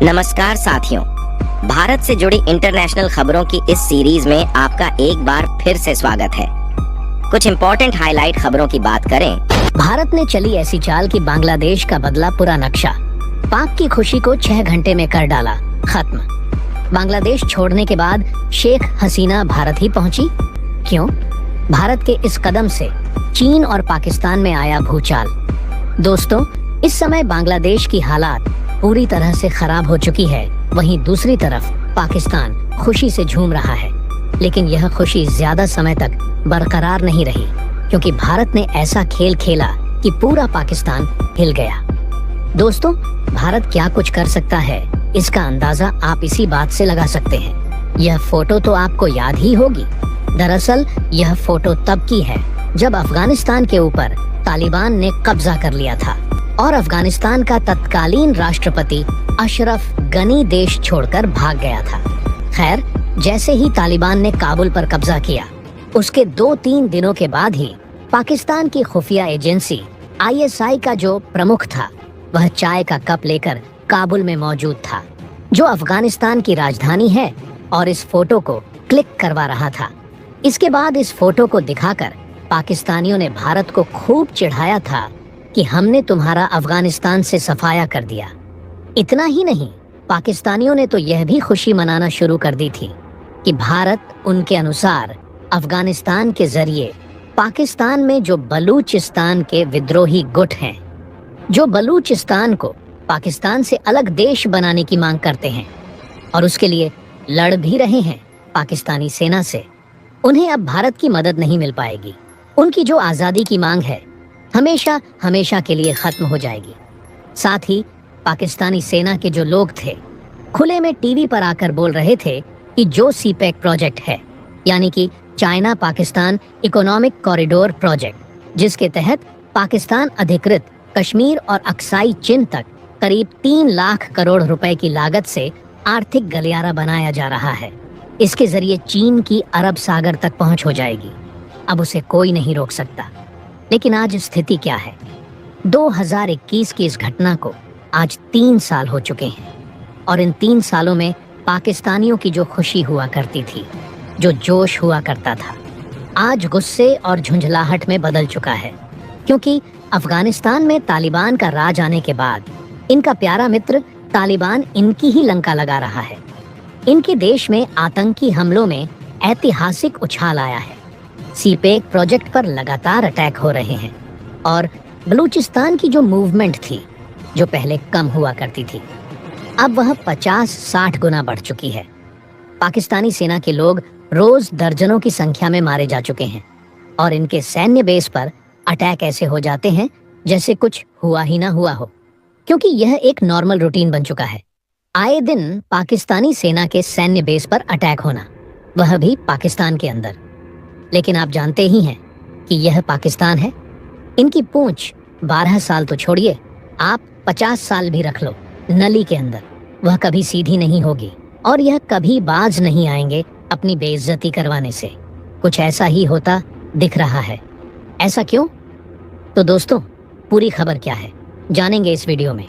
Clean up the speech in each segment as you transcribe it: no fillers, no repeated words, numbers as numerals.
नमस्कार साथियों, भारत से जुड़ी इंटरनेशनल खबरों की इस सीरीज में आपका एक बार फिर से स्वागत है। कुछ इम्पोर्टेंट हाईलाइट खबरों की बात करें। भारत ने चली ऐसी चाल कि बांग्लादेश का बदला पूरा नक्शा, पाक की खुशी को 6 घंटे में कर डाला खत्म। बांग्लादेश छोड़ने के बाद शेख हसीना भारत ही पहुंची। क्यों? भारत के इस कदम से चीन और पाकिस्तान में आया भूचाल। दोस्तों, इस समय बांग्लादेश की हालात पूरी तरह से खराब हो चुकी है। वहीं दूसरी तरफ पाकिस्तान खुशी से झूम रहा है, लेकिन यह खुशी ज्यादा समय तक बरकरार नहीं रही, क्योंकि भारत ने ऐसा खेल खेला कि पूरा पाकिस्तान हिल गया। दोस्तों, भारत क्या कुछ कर सकता है, इसका अंदाजा आप इसी बात से लगा सकते हैं। यह फोटो तो आपको याद ही होगी। दरअसल यह फोटो तब की है जब अफगानिस्तान के ऊपर तालिबान ने कब्जा कर लिया था और अफगानिस्तान का तत्कालीन राष्ट्रपति अशरफ गनी देश छोड़कर भाग गया था। खैर, जैसे ही तालिबान ने काबुल पर कब्जा किया, उसके 2-3 दिनों के बाद ही पाकिस्तान की खुफिया एजेंसी ISI का जो प्रमुख था, वह चाय का कप लेकर काबुल में मौजूद था, जो अफगानिस्तान की राजधानी है, और इस फोटो को क्लिक करवा रहा था। इसके बाद इस फोटो को दिखाकर पाकिस्तानियों ने भारत को खूब चिढ़ाया था कि हमने तुम्हारा अफगानिस्तान से सफाया कर दिया। इतना ही नहीं, पाकिस्तानियों ने तो यह भी खुशी मनाना शुरू कर दी थी कि भारत उनके अनुसार अफगानिस्तान के जरिए पाकिस्तान में जो बलूचिस्तान के विद्रोही गुट हैं, जो बलूचिस्तान को पाकिस्तान से अलग देश बनाने की मांग करते हैं और उसके लिए लड़ भी रहे हैं पाकिस्तानी सेना से, उन्हें अब भारत की मदद नहीं मिल पाएगी। उनकी जो आज़ादी की मांग है हमेशा हमेशा के लिए खत्म हो जाएगी। साथ ही पाकिस्तानी सेना के जो लोग थे, खुले में टीवी पर आकर बोल रहे थे कि जो CPEC प्रोजेक्ट है, यानी कि China Pakistan economic corridor project, जिसके तहत पाकिस्तान अधिकृत कश्मीर और अक्साई चिन तक करीब 3 लाख करोड़ रुपए की लागत से आर्थिक गलियारा बनाया जा रहा है, इसके जरिए चीन की अरब सागर तक पहुंच हो जाएगी। अब उसे कोई नहीं रोक सकता। लेकिन आज स्थिति क्या है? 2021 की इस घटना को आज 3 साल हो चुके हैं, और इन 3 सालों में पाकिस्तानियों की जो खुशी हुआ करती थी, जो जोश हुआ करता था, आज गुस्से और झुंझलाहट में बदल चुका है। क्योंकि अफगानिस्तान में तालिबान का राज आने के बाद इनका प्यारा मित्र तालिबान इनकी ही लंका लगा रहा है। इनके देश में आतंकी हमलों में ऐतिहासिक उछाल आया है। CPEC प्रोजेक्ट पर लगातार अटैक हो रहे हैं, और बलूचिस्तान की जो मूवमेंट थी, जो पहले कम हुआ करती थी, अब वह 50-60 गुना बढ़ चुकी है। पाकिस्तानी सेना के लोग रोज दर्जनों की संख्या में मारे जा चुके हैं, और इनके सैन्य बेस पर अटैक ऐसे हो जाते हैं जैसे कुछ हुआ ही ना हुआ हो, क्योंकि यह एक नॉर्मल रूटीन बन चुका है। आए दिन पाकिस्तानी सेना के सैन्य बेस पर अटैक होना, वह भी पाकिस्तान के अंदर। लेकिन आप जानते ही हैं कि यह पाकिस्तान है। इनकी पूंछ 12 साल तो छोड़िए, आप 50 साल भी रख लो नली के अंदर, वह कभी सीधी नहीं होगी, और यह कभी बाज नहीं आएंगे अपनी बेइज्जती करवाने से। कुछ ऐसा ही होता दिख रहा है। ऐसा क्यों? तो दोस्तों, पूरी खबर क्या है जानेंगे इस वीडियो में।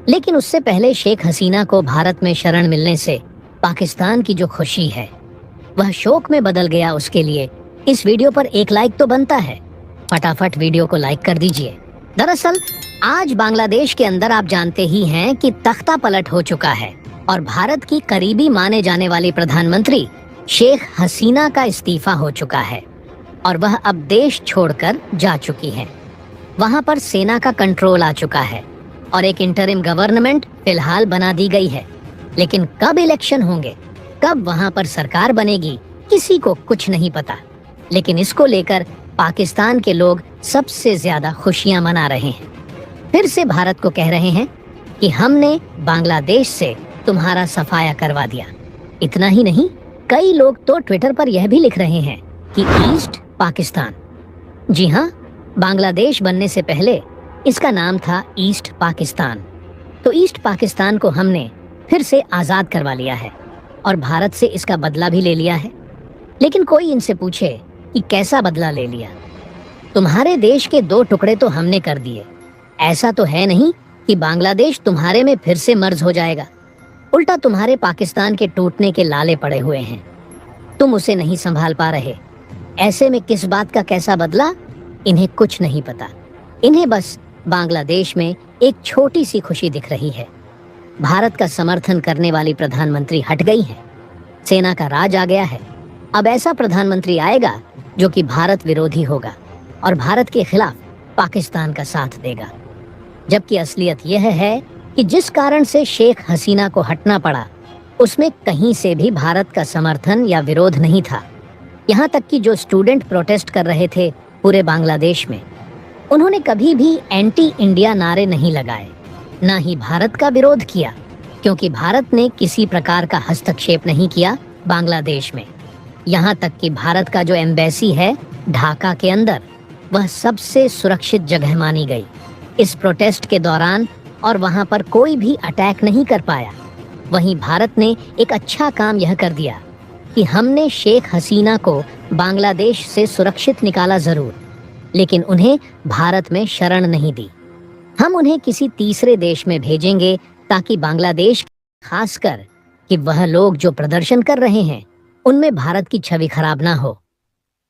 लेकिन उससे पहले शेख हसीना को भारत में शरण मिलने से पाकिस्तान की जो खुशी है, वह शोक में बदल गया। उसके लिए इस वीडियो पर 1 लाइक तो बनता है। फटाफट वीडियो को लाइक कर दीजिए। दरअसल आज बांग्लादेश के अंदर आप जानते ही हैं कि तख्ता पलट हो चुका है, और भारत की करीबी माने जाने वाली प्रधानमंत्री शेख हसीना का इस्तीफा हो चुका है, और वह अब देश छोड़कर जा चुकी है। वहां पर सेना का कंट्रोल आ चुका है, और एक इंटरिम गवर्नमेंट फिलहाल बना दी गई है। लेकिन कब इलेक्शन होंगे, कब वहां पर सरकार बनेगी, किसी को कुछ नहीं पता। लेकिन इसको लेकर पाकिस्तान के लोग सबसे ज्यादा खुशियां मना रहे हैं। फिर से भारत को कह रहे हैं कि हमने बांग्लादेश से तुम्हारा सफाया करवा दिया। इतना ही नहीं, कई लोग तो ट्विटर पर यह भी लिख रहे हैं कि ईस्ट पाकिस्तान, जी हाँ, बांग्लादेश बनने से पहले इसका नाम था ईस्ट पाकिस्तान। तो ईस्ट पाकिस्तान को हमने फिर से आज़ाद करवा लिया है, और भारत से इसका बदला भी ले लिया है। लेकिन कोई इनसे पूछे कि कैसा बदला ले लिया? तुम्हारे देश के 2 टुकड़े तो हमने कर दिए, ऐसा तो है नहीं कि बांग्लादेश तुम्हारे में फिर से मर्ज हो जाएगा। उल्टा तुम्हारे पाकिस्तान के टूटने के लाले पड़े हुए हैं। तुम उसे नहीं संभाल पा रहे। ऐसे में किस बात का कैसा बदला, इन्हें कुछ नहीं पता। इन्हें बस बांग्लादेश में एक छोटी सी खुशी दिख रही है। भारत का समर्थन करने वाली प्रधानमंत्री हट गई है, सेना का राज आ गया है। अब ऐसा प्रधानमंत्री आएगा जो कि भारत विरोधी होगा और भारत के खिलाफ पाकिस्तान का साथ देगा। जबकि असलियत यह है कि जिस कारण से शेख हसीना को हटना पड़ा, उसमें कहीं से भी भारत का समर्थन या विरोध नहीं था। यहाँ तक कि जो स्टूडेंट प्रोटेस्ट कर रहे थे पूरे बांग्लादेश में, उन्होंने कभी भी एंटी इंडिया नारे नहीं लगाए, ना ही भारत का विरोध किया, क्योंकि भारत ने किसी प्रकार का हस्तक्षेप नहीं किया बांग्लादेश में। यहाँ तक कि भारत का जो एम्बेसी है ढाका के अंदर, वह सबसे सुरक्षित जगह मानी गई इस प्रोटेस्ट के दौरान, और वहाँ पर कोई भी अटैक नहीं कर पाया। वहीं भारत ने एक अच्छा काम यह कर दिया कि हमने शेख हसीना को बांग्लादेश से सुरक्षित निकाला जरूर, लेकिन उन्हें भारत में शरण नहीं दी। हम उन्हें किसी तीसरे देश में भेजेंगे ताकि बांग्लादेश, खासकर कि वह लोग जो प्रदर्शन कर रहे हैं उनमें भारत की छवि खराब ना हो,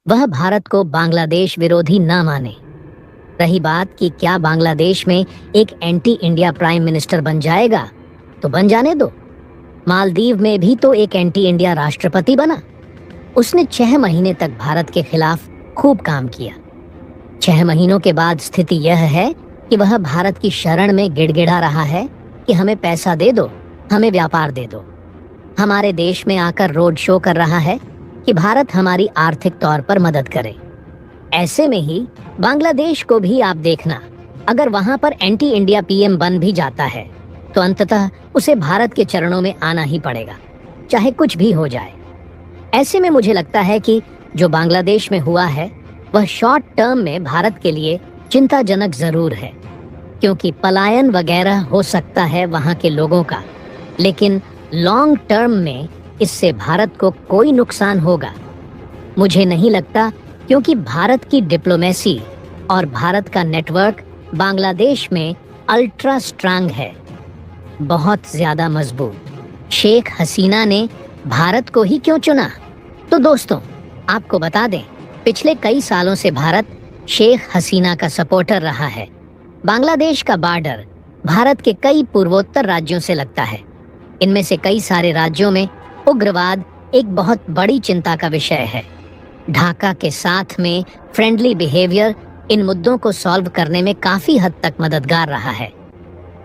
वह भारत को बांग्लादेश विरोधी ना माने। रही बात कि क्या बांग्लादेश में एक एंटी इंडिया प्राइम मिनिस्टर बन जाएगा, तो बन जाने दो। मालदीव में भी तो एक एंटी इंडिया राष्ट्रपति बना। उसने 6 महीने तक भारत के खिलाफ खूब काम किया। 6 महीनों के बाद स्थिति यह है कि वह भारत की शरण में गिड़गिड़ा रहा है कि हमें पैसा दे दो, हमें व्यापार दे दो। हमारे देश में आकर रोड शो कर रहा है कि भारत हमारी आर्थिक तौर पर मदद करे। ऐसे में ही बांग्लादेश को भी आप देखना, अगर वहां पर एंटी इंडिया पीएम बन भी जाता है तो अंततः उसे भारत के चरणों में आना ही पड़ेगा, चाहे कुछ भी हो जाए। ऐसे में मुझे लगता है कि जो बांग्लादेश में हुआ है वह शॉर्ट टर्म में भारत के लिए चिंताजनक जरूर है, क्योंकि पलायन वगैरह हो सकता है वहां के लोगों का, लेकिन लॉन्ग टर्म में इससे भारत को कोई नुकसान होगा मुझे नहीं लगता, क्योंकि भारत की डिप्लोमेसी और भारत का नेटवर्क बांग्लादेश में अल्ट्रा स्ट्रांग है, बहुत ज्यादा मजबूत। शेख हसीना ने भारत को ही क्यों चुना? तो दोस्तों, आपको बता दें, पिछले कई सालों से भारत शेख हसीना का सपोर्टर रहा है। बांग्लादेश का बॉर्डर भारत के कई पूर्वोत्तर राज्यों से लगता है। इनमें से कई सारे राज्यों में उग्रवाद एक बहुत बड़ी चिंता का विषय है। ढाका के साथ में फ्रेंडली बिहेवियर इन मुद्दों को सॉल्व करने में काफी हद तक मददगार रहा है।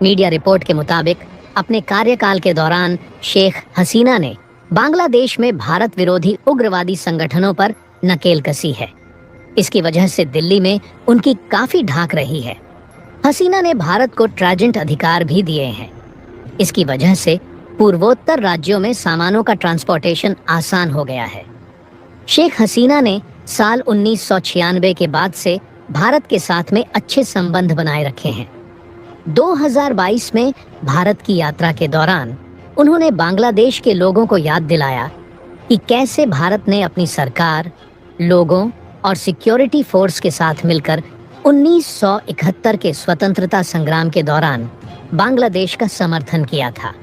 मीडिया रिपोर्ट के मुताबिक अपने कार्यकाल के दौरान शेख हसीना ने बांग्लादेश में भारत विरोधी उग्रवादी संगठनों पर नकेल कसी है। इसकी वजह से दिल्ली में उनकी काफी ढाक रही है। हसीना ने भारत को ट्रांजिट अधिकार भी दिए हैं। इसकी वजह से पूर्वोत्तर राज्यों में सामानों का ट्रांसपोर्टेशन आसान हो गया है। शेख हसीना ने साल 1996 के बाद से भारत के साथ में अच्छे संबंध बनाए रखे हैं। 2022 में भारत की यात्रा के दौरान उन्होंने बांग्लादेश के लोगों को याद दिलाया कि कैसे भारत ने अपनी सरकार, लोगों और सिक्योरिटी फोर्स के साथ मिलकर 1971 के स्वतंत्रता संग्राम के दौरान बांग्लादेश का समर्थन किया था।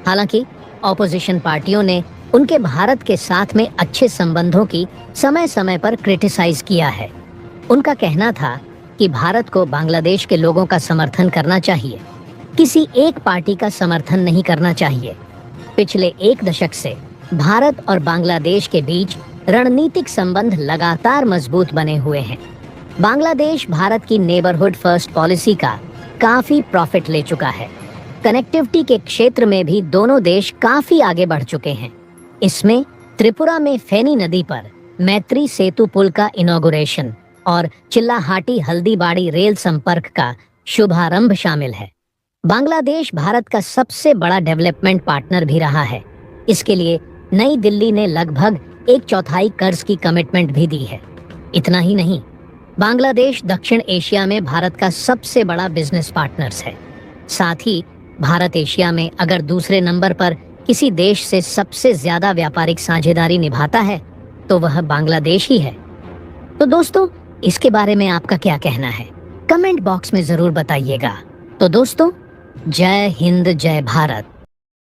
हालांकि ऑपोजिशन पार्टियों ने उनके भारत के साथ में अच्छे संबंधों की समय समय पर क्रिटिसाइज किया है। उनका कहना था कि भारत को बांग्लादेश के लोगों का समर्थन करना चाहिए, किसी एक पार्टी का समर्थन नहीं करना चाहिए। पिछले 1 दशक से भारत और बांग्लादेश के बीच रणनीतिक संबंध लगातार मजबूत बने हुए हैं। बांग्लादेश भारत की नेबरहुड फर्स्ट पॉलिसी का काफी प्रॉफिट ले चुका है। कनेक्टिविटी के क्षेत्र में भी दोनों देश काफी आगे बढ़ चुके हैं। इसमें त्रिपुरा में फेनी नदी पर मैत्री सेतु पुल का इनॉग्रेशन और चिल्लाहाटी हल्दीबाड़ी रेल संपर्क का शुभारंभ शामिल है। बांग्लादेश भारत का सबसे बड़ा डेवलपमेंट पार्टनर भी रहा है। इसके लिए नई दिल्ली ने लगभग 1/4 कर्ज की कमिटमेंट भी दी है। इतना ही नहीं, बांग्लादेश दक्षिण एशिया में भारत का सबसे बड़ा बिजनेस पार्टनर्स है। साथ ही भारत एशिया में अगर दूसरे नंबर पर किसी देश से सबसे ज्यादा व्यापारिक साझेदारी निभाता है तो वह बांग्लादेश ही है। तो दोस्तों, इसके बारे में आपका क्या कहना है? कमेंट बॉक्स में जरूर बताइएगा। तो दोस्तों, जय हिंद, जय भारत।